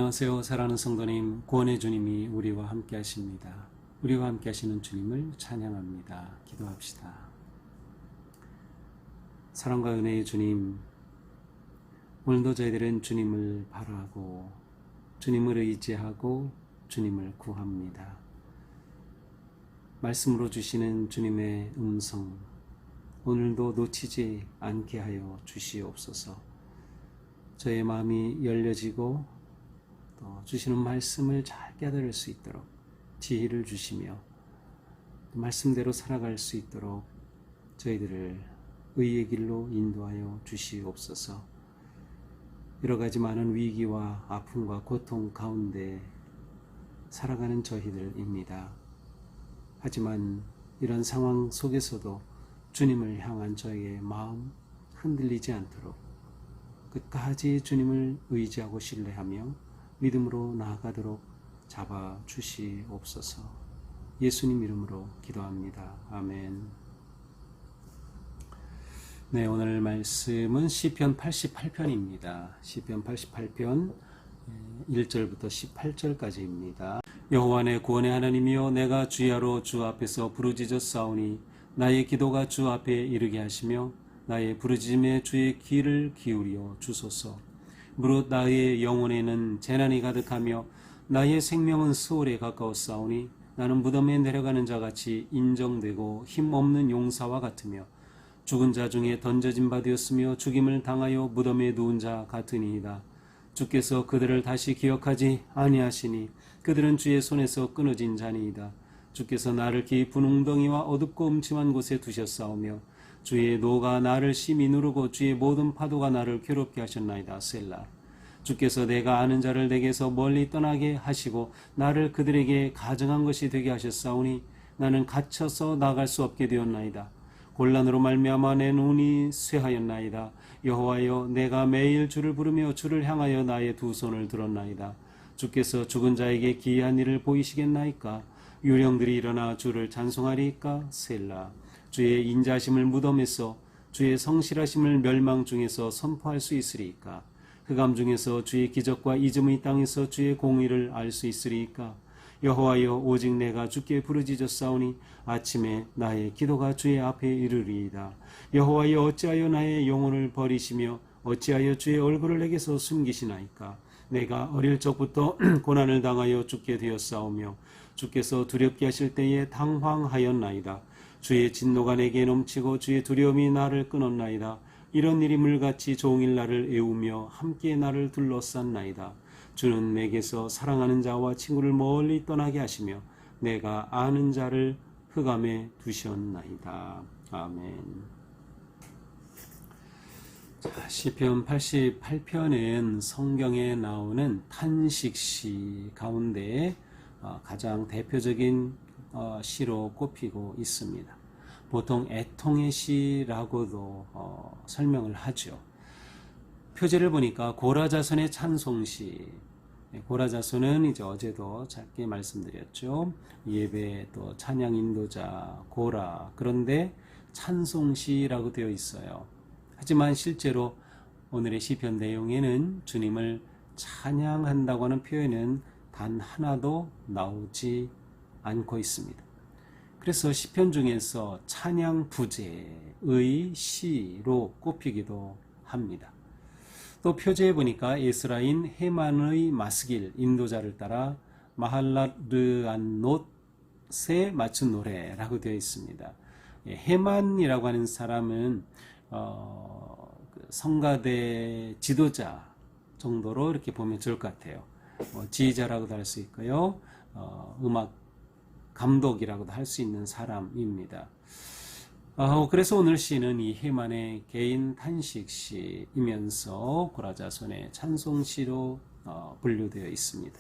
안녕하세요. 사랑하는 성도님, 구원의 주님이 우리와 함께 하십니다. 우리와 함께 하시는 주님을 찬양합니다. 기도합시다. 사랑과 은혜의 주님, 오늘도 저희들은 주님을 바라고 주님을 의지하고 주님을 구합니다. 말씀으로 주시는 주님의 음성, 오늘도 놓치지 않게 하여 주시옵소서. 저의 마음이 열려지고 또 주시는 말씀을 잘 깨달을 수 있도록 지혜를 주시며 말씀대로 살아갈 수 있도록 저희들을 의의 길로 인도하여 주시옵소서. 여러 가지 많은 위기와 아픔과 고통 가운데 살아가는 저희들입니다. 하지만 이런 상황 속에서도 주님을 향한 저희의 마음 흔들리지 않도록 끝까지 주님을 의지하고 신뢰하며 믿음으로 나아가도록 잡아 주시옵소서. 예수님 이름으로 기도합니다. 아멘. 네, 오늘 말씀은 시편 88편입니다. 시편 88편 1절부터 18절까지입니다. 여호와 내 구원의 하나님이여, 내가 주야로 주 앞에서 부르짖었사오니 나의 기도가 주 앞에 이르게 하시며 나의 부르짖음에 주의 귀를 기울여 주소서. 무릇 나의 영혼에는 재난이 가득하며 나의 생명은 수월에 가까웠사오니 나는 무덤에 내려가는 자같이 인정되고 힘없는 용사와 같으며 죽은 자 중에 던져진 바 되었으며 죽임을 당하여 무덤에 누운 자 같으니이다. 주께서 그들을 다시 기억하지 아니하시니 그들은 주의 손에서 끊어진 자니이다. 주께서 나를 깊은 웅덩이와 어둡고 음침한 곳에 두셨사오며 주의 노가 나를 심히 누르고 주의 모든 파도가 나를 괴롭게 하셨나이다. 셀라. 주께서 내가 아는 자를 내게서 멀리 떠나게 하시고 나를 그들에게 가증한 것이 되게 하셨사오니 나는 갇혀서 나갈 수 없게 되었나이다. 곤란으로 말미암아 내 눈이 쇠하였나이다. 여호와여, 내가 매일 주를 부르며 주를 향하여 나의 두 손을 들었나이다. 주께서 죽은 자에게 기이한 일을 보이시겠나이까? 유령들이 일어나 주를 찬송하리이까? 셀라. 주의 인자하심을 무덤에서 주의 성실하심을 멸망 중에서 선포할 수 있으리이까? 흑암 중에서 주의 기적과 이즘의 땅에서 주의 공의를 알 수 있으리이까? 여호와여, 오직 내가 주께 부르짖었사오니 아침에 나의 기도가 주의 앞에 이르리이다. 여호와여, 어찌하여 나의 영혼을 버리시며 어찌하여 주의 얼굴을 내게서 숨기시나이까? 내가 어릴 적부터 고난을 당하여 죽게 되었사오며 주께서 두렵게 하실 때에 당황하였나이다. 주의 진노가 내게 넘치고 주의 두려움이 나를 끊었나이다. 이런 일이 물같이 종일 나를 애우며 함께 나를 둘러쌌나이다. 주는 내게서 사랑하는 자와 친구를 멀리 떠나게 하시며 내가 아는 자를 흑암에 두셨나이다. 아멘. 자, 시편 88편은 성경에 나오는 탄식시 가운데 가장 대표적인 시로 꼽히고 있습니다. 보통 애통의 시라고도 설명을 하죠. 표제를 보니까 고라자손의 찬송시. 고라자손은 이제 어제도 짧게 말씀드렸죠. 예배 또 찬양 인도자 고라. 그런데 찬송시라고 되어 있어요. 하지만 실제로 오늘의 시편 내용에는 주님을 찬양한다고 하는 표현은 단 하나도 나오지 않고 있습니다. 그래서 시편 중에서 찬양 부제의 시로 꼽히기도 합니다. 또 표제에 보니까 에스라인 헤만의 마스길 인도자를 따라 마할라르안롯에 맞춘 노래라고 되어 있습니다. 헤만이라고 하는 사람은 성가대 지도자 정도로 이렇게 보면 좋을 것 같아요. 지휘자라고도 할 수 있고요. 음악 감독이라고도 할 수 있는 사람입니다. 그래서 오늘 시는 이 헤만의 개인 탄식시이면서 고라자손의 찬송시로 분류되어 있습니다.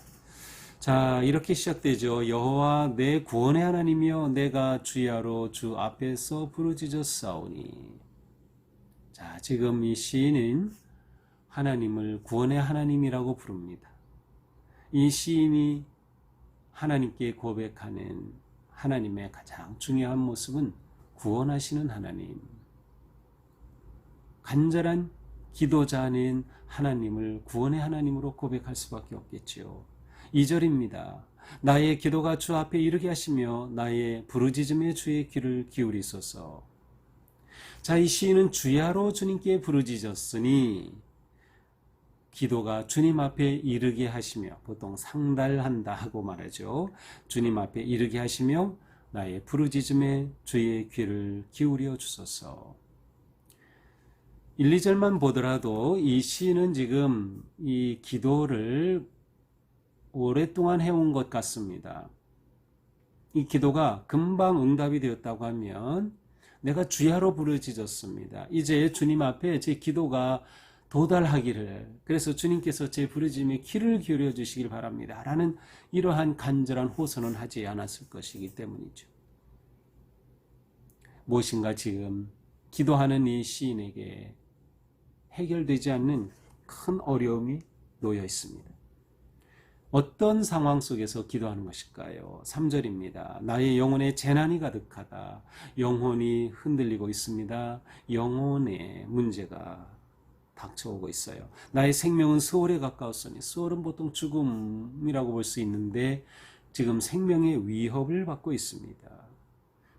자, 이렇게 시작되죠. 여호와 내 구원의 하나님이여, 내가 주야로 주 앞에서 부르짖었사오니. 자, 지금 이 시인은 하나님을 구원의 하나님이라고 부릅니다. 이 시인이 하나님께 고백하는 하나님의 가장 중요한 모습은 구원하시는 하나님, 간절한 기도자는 하나님을 구원의 하나님으로 고백할 수밖에 없겠지요. 2절입니다. 나의 기도가 주 앞에 이르게 하시며 나의 부르짖음에 주의 귀를 기울이소서. 자, 이 시인은 주야로 주님께 부르짖었으니 기도가 주님 앞에 이르게 하시며, 보통 상달한다 하고 말하죠. 주님 앞에 이르게 하시며 나의 부르짖음에 주의 귀를 기울여 주소서. 1, 2절만 보더라도 이 시인은 지금 이 기도를 오랫동안 해온 것 같습니다. 이 기도가 금방 응답이 되었다고 하면 내가 주야로 부르짖었습니다. 이제 주님 앞에 제 기도가 도달하기를, 그래서 주님께서 제 부르짖음에 귀를 기울여 주시길 바랍니다 라는 이러한 간절한 호소는 하지 않았을 것이기 때문이죠. 무엇인가 지금 기도하는 이 시인에게 해결되지 않는 큰 어려움이 놓여 있습니다. 어떤 상황 속에서 기도하는 것일까요? 3절입니다. 나의 영혼에 재난이 가득하다. 영혼이 흔들리고 있습니다. 영혼에 문제가 닥쳐오고 있어요. 나의 생명은 수월에 가까웠으니, 수월은 보통 죽음이라고 볼 수 있는데 지금 생명의 위협을 받고 있습니다.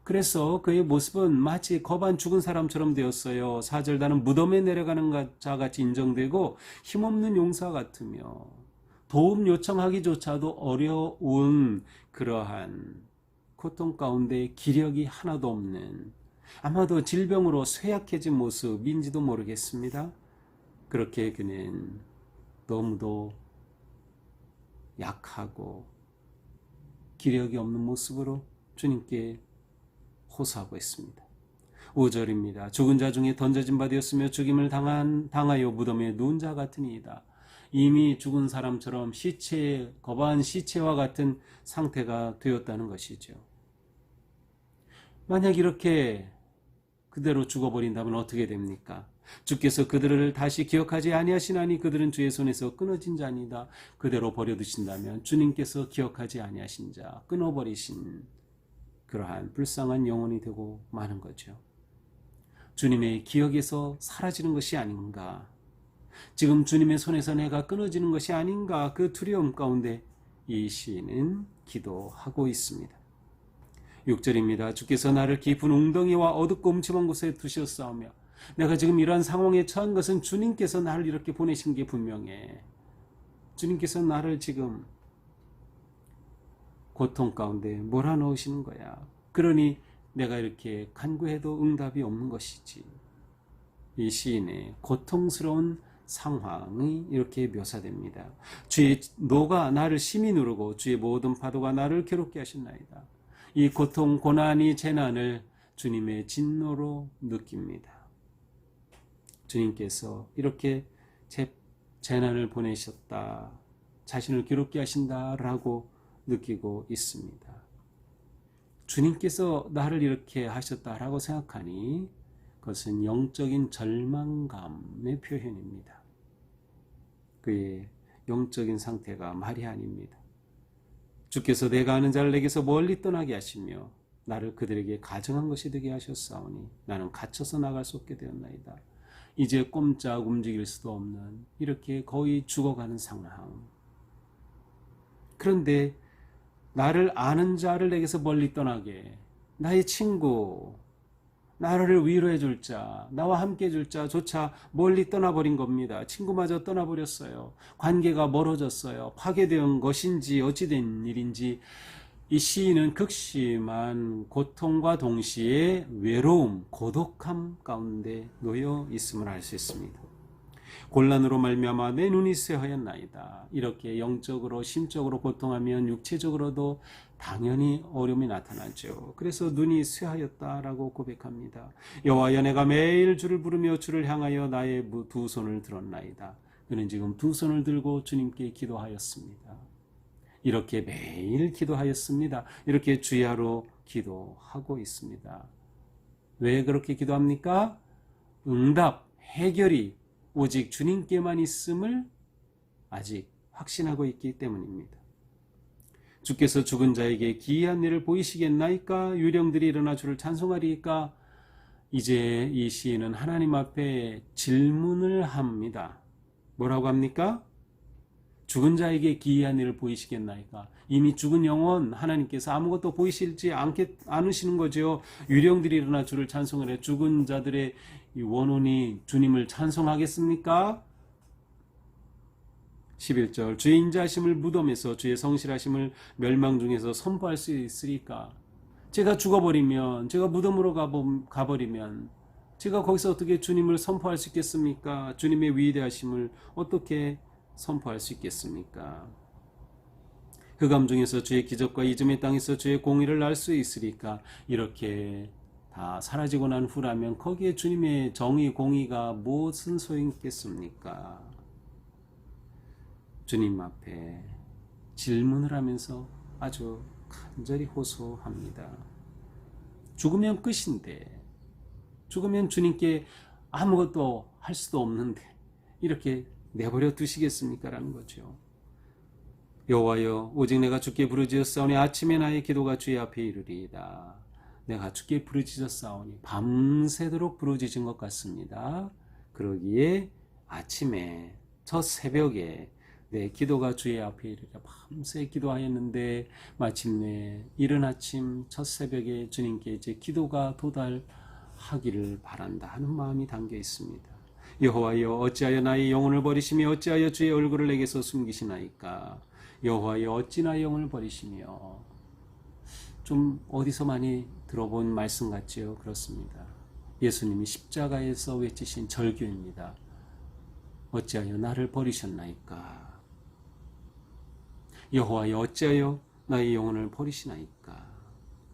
그래서 그의 모습은 마치 거반 죽은 사람처럼 되었어요. 4절 나는 무덤에 내려가는 자같이 인정되고 힘없는 용사 같으며, 도움 요청하기조차도 어려운 그러한 고통 가운데 기력이 하나도 없는, 아마도 질병으로 쇠약해진 모습인지도 모르겠습니다. 그렇게 그는 너무도 약하고 기력이 없는 모습으로 주님께 호소하고 있습니다. 5절입니다. 죽은 자 중에 던져진 바 되었으며 죽임을 당하여 무덤에 누운 자 같으니이다. 이미 죽은 사람처럼 거바한 시체와 같은 상태가 되었다는 것이죠. 만약 이렇게 그대로 죽어버린다면 어떻게 됩니까? 주께서 그들을 다시 기억하지 아니하시나니 그들은 주의 손에서 끊어진 자니다. 그대로 버려두신다면 주님께서 기억하지 아니하신 자, 끊어버리신 그러한 불쌍한 영혼이 되고 마는 거죠. 주님의 기억에서 사라지는 것이 아닌가, 지금 주님의 손에서 내가 끊어지는 것이 아닌가, 그 두려움 가운데 이 시인은 기도하고 있습니다. 6절입니다. 주께서 나를 깊은 웅덩이와 어둡고 음침한 곳에 두셨사오며, 내가 지금 이러한 상황에 처한 것은 주님께서 나를 이렇게 보내신 게 분명해. 주님께서 나를 지금 고통 가운데 몰아넣으시는 거야. 그러니 내가 이렇게 간구해도 응답이 없는 것이지. 이 시인의 고통스러운 상황이 이렇게 묘사됩니다. 주의 노가 나를 심히 누르고 주의 모든 파도가 나를 괴롭게 하셨나이다. 이 고통, 고난이, 재난을 주님의 진노로 느낍니다. 주님께서 이렇게 재난을 보내셨다, 자신을 괴롭게 하신다라고 느끼고 있습니다. 주님께서 나를 이렇게 하셨다라고 생각하니 그것은 영적인 절망감의 표현입니다. 그의 영적인 상태가 말이 아닙니다. 주께서 내가 아는 자를 내게서 멀리 떠나게 하시며 나를 그들에게 가증한 것이 되게 하셨사오니 나는 갇혀서 나갈 수 없게 되었나이다. 이제 꼼짝 움직일 수도 없는, 이렇게 거의 죽어가는 상황. 그런데 나를 아는 자를 내게서 멀리 떠나게, 나의 친구, 나를 위로해 줄 자, 나와 함께 해 줄 자조차 멀리 떠나버린 겁니다. 친구마저 떠나버렸어요. 관계가 멀어졌어요. 파괴된 것인지 어찌된 일인지 이 시인은 극심한 고통과 동시에 외로움, 고독함 가운데 놓여 있음을 알 수 있습니다. 곤란으로 말미암아 내 눈이 쇠하였나이다. 이렇게 영적으로 심적으로 고통하면 육체적으로도 당연히 어려움이 나타나죠. 그래서 눈이 쇠하였다라고 고백합니다. 여호와여, 내가 매일 주를 부르며 주를 향하여 나의 두 손을 들었나이다. 그는 지금 두 손을 들고 주님께 기도하였습니다. 이렇게 매일 기도하였습니다. 이렇게 주야로 기도하고 있습니다. 왜 그렇게 기도합니까? 응답, 해결이 오직 주님께만 있음을 아직 확신하고 있기 때문입니다. 주께서 죽은 자에게 기이한 일을 보이시겠나이까? 유령들이 일어나 주를 찬송하리이까? 이제 이 시인은 하나님 앞에 질문을 합니다. 뭐라고 합니까? 죽은 자에게 기이한 일을 보이시겠나이까? 이미 죽은 영혼 하나님께서 아무것도 보이시지 않으시는 거죠. 유령들이 일어나 주를 찬송을 해. 죽은 자들의 원혼이 주님을 찬송하겠습니까? 11절 주의 인자하심을 무덤에서 주의 성실하심을 멸망 중에서 선포할 수 있으리까? 제가 죽어버리면, 제가 무덤으로 가버리면 제가 거기서 어떻게 주님을 선포할 수 있겠습니까? 주님의 위대하심을 어떻게 선포할 수 있겠습니까? 흑암 중에서 주의 기적과 이즘의 땅에서 주의 공의를 알 수 있으리까? 이렇게 다 사라지고 난 후라면 거기에 주님의 정의 공의가 무슨 소용이 있겠습니까? 주님 앞에 질문을 하면서 아주 간절히 호소합니다. 죽으면 끝인데, 죽으면 주님께 아무것도 할 수도 없는데 이렇게 내버려 두시겠습니까? 라는 거죠. 여호와여, 오직 내가 주께 부르짖었사오니 아침에 나의 기도가 주의 앞에 이르리이다. 내가 주께 부르짖었사오니 밤새도록 부르짖은 것 같습니다. 그러기에 아침에 첫 새벽에 내 기도가 주의 앞에 이르리라. 밤새 기도하였는데 마침내 이른 아침 첫 새벽에 주님께 이제 기도가 도달하기를 바란다 하는 마음이 담겨 있습니다. 여호와여, 어찌하여 나의 영혼을 버리시며 어찌하여 주의 얼굴을 내게서 숨기시나이까? 여호와여, 어찌 나의 영혼을 버리시며. 좀 어디서 많이 들어본 말씀 같지요? 그렇습니다. 예수님이 십자가에서 외치신 절규입니다. 어찌하여 나를 버리셨나이까? 여호와여, 어찌하여 나의 영혼을 버리시나이까?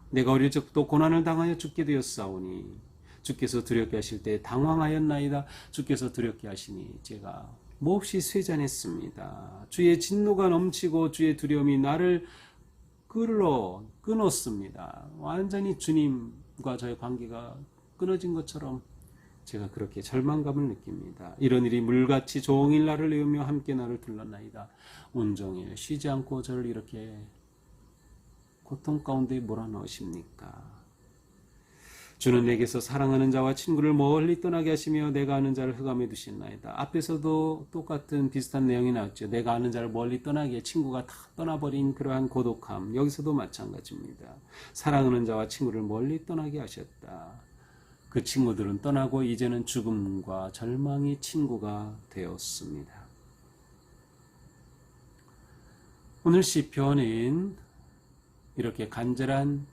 내가 어릴 적부터 고난을 당하여 죽게 되었사오니 주께서 두렵게 하실 때 당황하였나이다. 주께서 두렵게 하시니 제가 몹시 쇠잔했습니다. 주의 진노가 넘치고 주의 두려움이 나를 끊었습니다. 완전히 주님과 저의 관계가 끊어진 것처럼 제가 그렇게 절망감을 느낍니다. 이런 일이 물같이 종일 나를 외우며 함께 나를 둘러나이다. 온종일 쉬지 않고 저를 이렇게 고통 가운데 몰아넣으십니까? 주는 내게서 사랑하는 자와 친구를 멀리 떠나게 하시며 내가 아는 자를 흑암에 두신나이다. 앞에서도 똑같은 비슷한 내용이 나왔죠. 내가 아는 자를 멀리 떠나게, 친구가 다 떠나버린 그러한 고독함, 여기서도 마찬가지입니다. 사랑하는 자와 친구를 멀리 떠나게 하셨다. 그 친구들은 떠나고 이제는 죽음과 절망이 친구가 되었습니다. 오늘 시편은 이렇게 간절한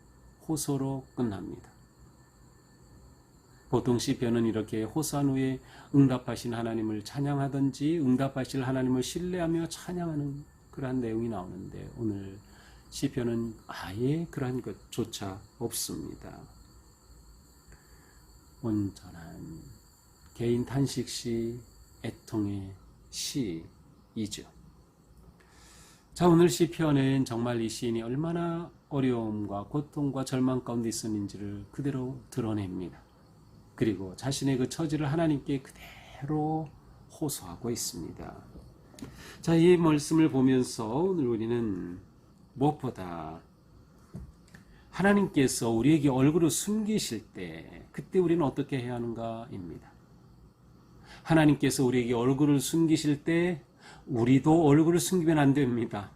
호소로 끝납니다. 보통 시편은 이렇게 호소한 후에 응답하신 하나님을 찬양하든지 응답하실 하나님을 신뢰하며 찬양하는 그러한 내용이 나오는데, 오늘 시편은 아예 그러한 것조차 없습니다. 온전한 개인 탄식시, 애통의 시이죠. 자, 오늘 시편은 정말 이 시인이 얼마나 어려움과 고통과 절망 가운데 있었는지를 그대로 드러냅니다. 그리고 자신의 그 처지를 하나님께 그대로 호소하고 있습니다. 자, 이 말씀을 보면서 오늘 우리는 무엇보다 하나님께서 우리에게 얼굴을 숨기실 때 그때 우리는 어떻게 해야 하는가입니다. 하나님께서 우리에게 얼굴을 숨기실 때 우리도 얼굴을 숨기면 안 됩니다.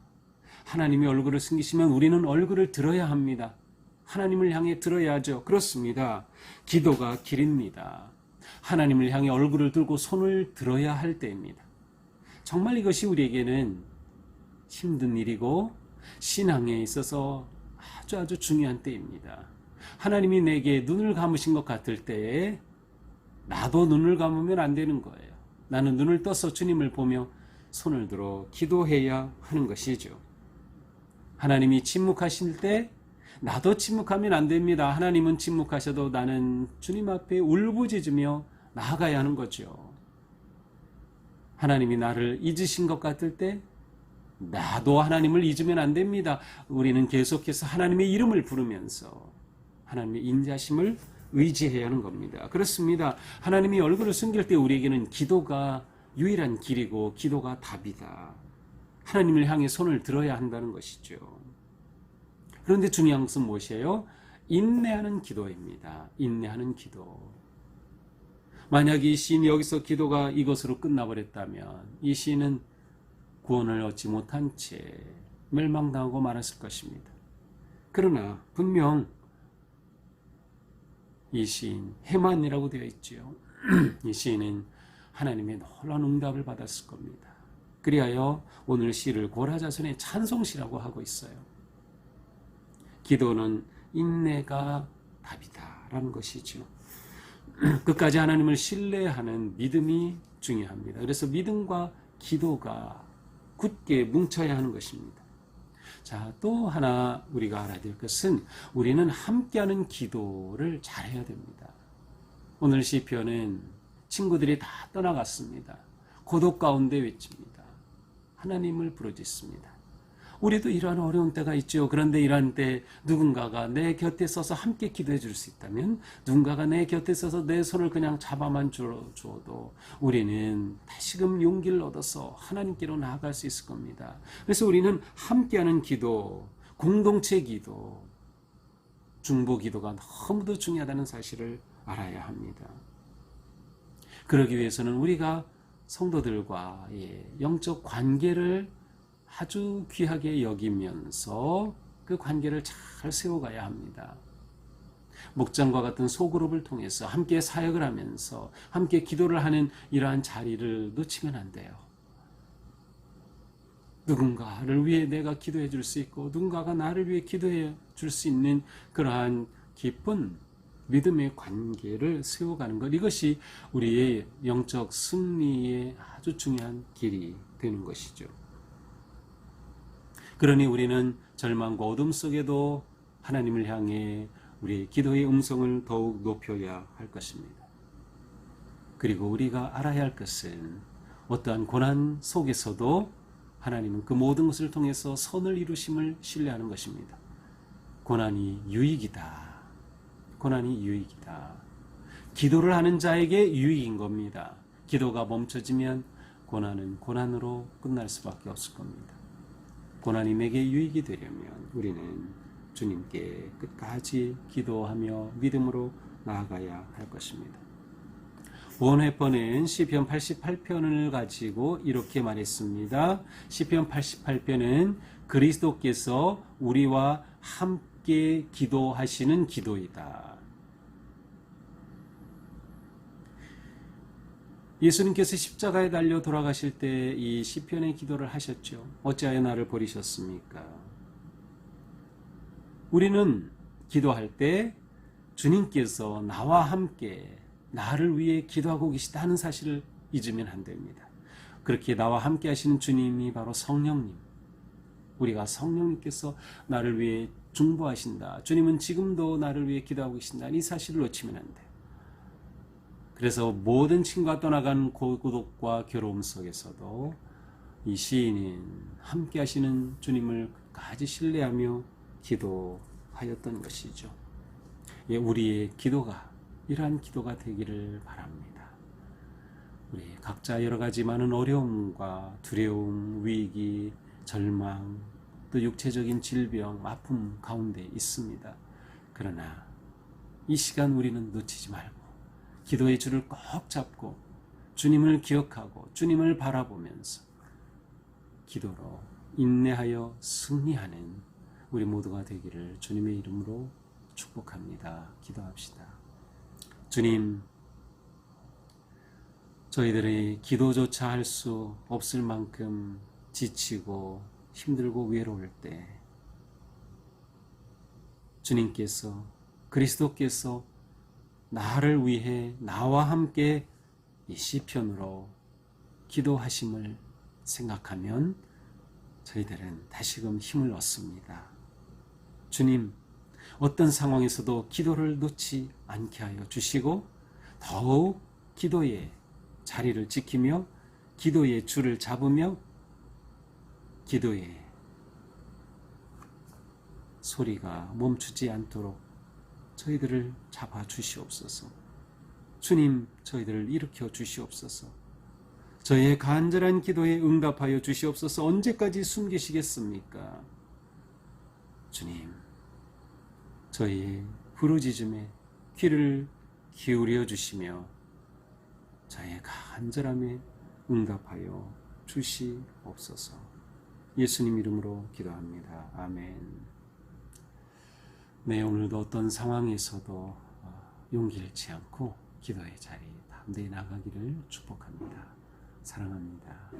하나님이 얼굴을 숨기시면 우리는 얼굴을 들어야 합니다. 하나님을 향해 들어야죠. 그렇습니다. 기도가 길입니다. 하나님을 향해 얼굴을 들고 손을 들어야 할 때입니다. 정말 이것이 우리에게는 힘든 일이고 신앙에 있어서 아주 중요한 때입니다. 하나님이 내게 눈을 감으신 것 같을 때에 나도 눈을 감으면 안 되는 거예요. 나는 눈을 떠서 주님을 보며 손을 들어 기도해야 하는 것이죠. 하나님이 침묵하실 때 나도 침묵하면 안 됩니다. 하나님은 침묵하셔도 나는 주님 앞에 울부짖으며 나아가야 하는 거죠. 하나님이 나를 잊으신 것 같을 때 나도 하나님을 잊으면 안 됩니다. 우리는 계속해서 하나님의 이름을 부르면서 하나님의 인자심을 의지해야 하는 겁니다. 그렇습니다. 하나님이 얼굴을 숨길 때 우리에게는 기도가 유일한 길이고 기도가 답이다. 하나님을 향해 손을 들어야 한다는 것이죠. 그런데 중요한 것은 무엇이에요? 인내하는 기도입니다. 인내하는 기도. 만약 이 시인이 여기서 기도가 이것으로 끝나버렸다면 이 시인은 구원을 얻지 못한 채 멸망당하고 말았을 것입니다. 그러나 분명 이 시인 헤만이라고 되어 있지요. 이 시인은 하나님의 놀라운 응답을 받았을 겁니다. 그리하여 오늘 시를 고라자손의 찬송시라고 하고 있어요. 기도는 인내가 답이다라는 것이죠. 끝까지 하나님을 신뢰하는 믿음이 중요합니다. 그래서 믿음과 기도가 굳게 뭉쳐야 하는 것입니다. 자, 또 하나 우리가 알아야 될 것은 우리는 함께하는 기도를 잘해야 됩니다. 오늘 시편은 친구들이 다 떠나갔습니다. 고독 가운데 외칩니다. 하나님을 부르짖습니다. 우리도 이러한 어려운 때가 있죠. 그런데 이러한 때 누군가가 내 곁에 서서 함께 기도해 줄 수 있다면, 누군가가 내 곁에 서서 내 손을 그냥 잡아만 주어도 우리는 다시금 용기를 얻어서 하나님께로 나아갈 수 있을 겁니다. 그래서 우리는 함께하는 기도, 공동체 기도, 중보 기도가 너무도 중요하다는 사실을 알아야 합니다. 그러기 위해서는 우리가 성도들과의 영적 관계를 아주 귀하게 여기면서 그 관계를 잘 세워가야 합니다. 목장과 같은 소그룹을 통해서 함께 사역을 하면서 함께 기도를 하는 이러한 자리를 놓치면 안 돼요. 누군가를 위해 내가 기도해 줄 수 있고 누군가가 나를 위해 기도해 줄 수 있는 그러한 깊은 믿음의 관계를 세워가는 것, 이것이 우리의 영적 승리의 아주 중요한 길이 되는 것이죠. 그러니 우리는 절망과 어둠 속에도 하나님을 향해 우리의 기도의 음성을 더욱 높여야 할 것입니다. 그리고 우리가 알아야 할 것은 어떠한 고난 속에서도 하나님은 그 모든 것을 통해서 선을 이루심을 신뢰하는 것입니다. 고난이 유익이다. 고난이 유익이다. 기도를 하는 자에게 유익인 겁니다. 기도가 멈춰지면 고난은 고난으로 끝날 수밖에 없을 겁니다. 고난이 내게 유익이 되려면 우리는 주님께 끝까지 기도하며 믿음으로 나아가야 할 것입니다. 본회퍼는 시편 88편을 가지고 이렇게 말했습니다. 시편 88편은 그리스도께서 우리와 함께 기도하시는 기도이다. 예수님께서 십자가에 달려 돌아가실 때 이 시편의 기도를 하셨죠. 어찌하여 나를 버리셨습니까? 우리는 기도할 때 주님께서 나와 함께 나를 위해 기도하고 계시다는 사실을 잊으면 안 됩니다. 그렇게 나와 함께 하시는 주님이 바로 성령님. 우리가 성령님께서 나를 위해 중보하신다. 주님은 지금도 나를 위해 기도하고 계신다. 이 사실을 놓치면 안 돼요. 그래서 모든 친구가 떠나간 고독과 괴로움 속에서도 이 시인은 함께 하시는 주님을 끝까지 신뢰하며 기도하였던 것이죠. 우리의 기도가 이러한 기도가 되기를 바랍니다. 우리 각자 여러 가지 많은 어려움과 두려움, 위기, 절망, 또 육체적인 질병, 아픔 가운데 있습니다. 그러나 이 시간 우리는 놓치지 말고 기도의 줄을 꼭 잡고 주님을 기억하고 주님을 바라보면서 기도로 인내하여 승리하는 우리 모두가 되기를 주님의 이름으로 축복합니다. 기도합시다. 주님, 저희들의 기도조차 할 수 없을 만큼 지치고 힘들고 외로울 때 주님께서, 그리스도께서 나를 위해 나와 함께 이 시편으로 기도하심을 생각하면 저희들은 다시금 힘을 얻습니다. 주님, 어떤 상황에서도 기도를 놓지 않게 하여 주시고 더욱 기도의 자리를 지키며 기도의 줄을 잡으며 기도의 소리가 멈추지 않도록 저희들을 잡아 주시옵소서. 주님, 저희들을 일으켜 주시옵소서. 저희의 간절한 기도에 응답하여 주시옵소서. 언제까지 숨기시겠습니까? 주님, 저희의 부르짖음에 귀를 기울여 주시며 저의 간절함에 응답하여 주시옵소서. 예수님 이름으로 기도합니다. 아멘. 네, 오늘도 어떤 상황에서도 용기 잃지 않고 기도의 자리에 담대히 나가기를 축복합니다. 사랑합니다.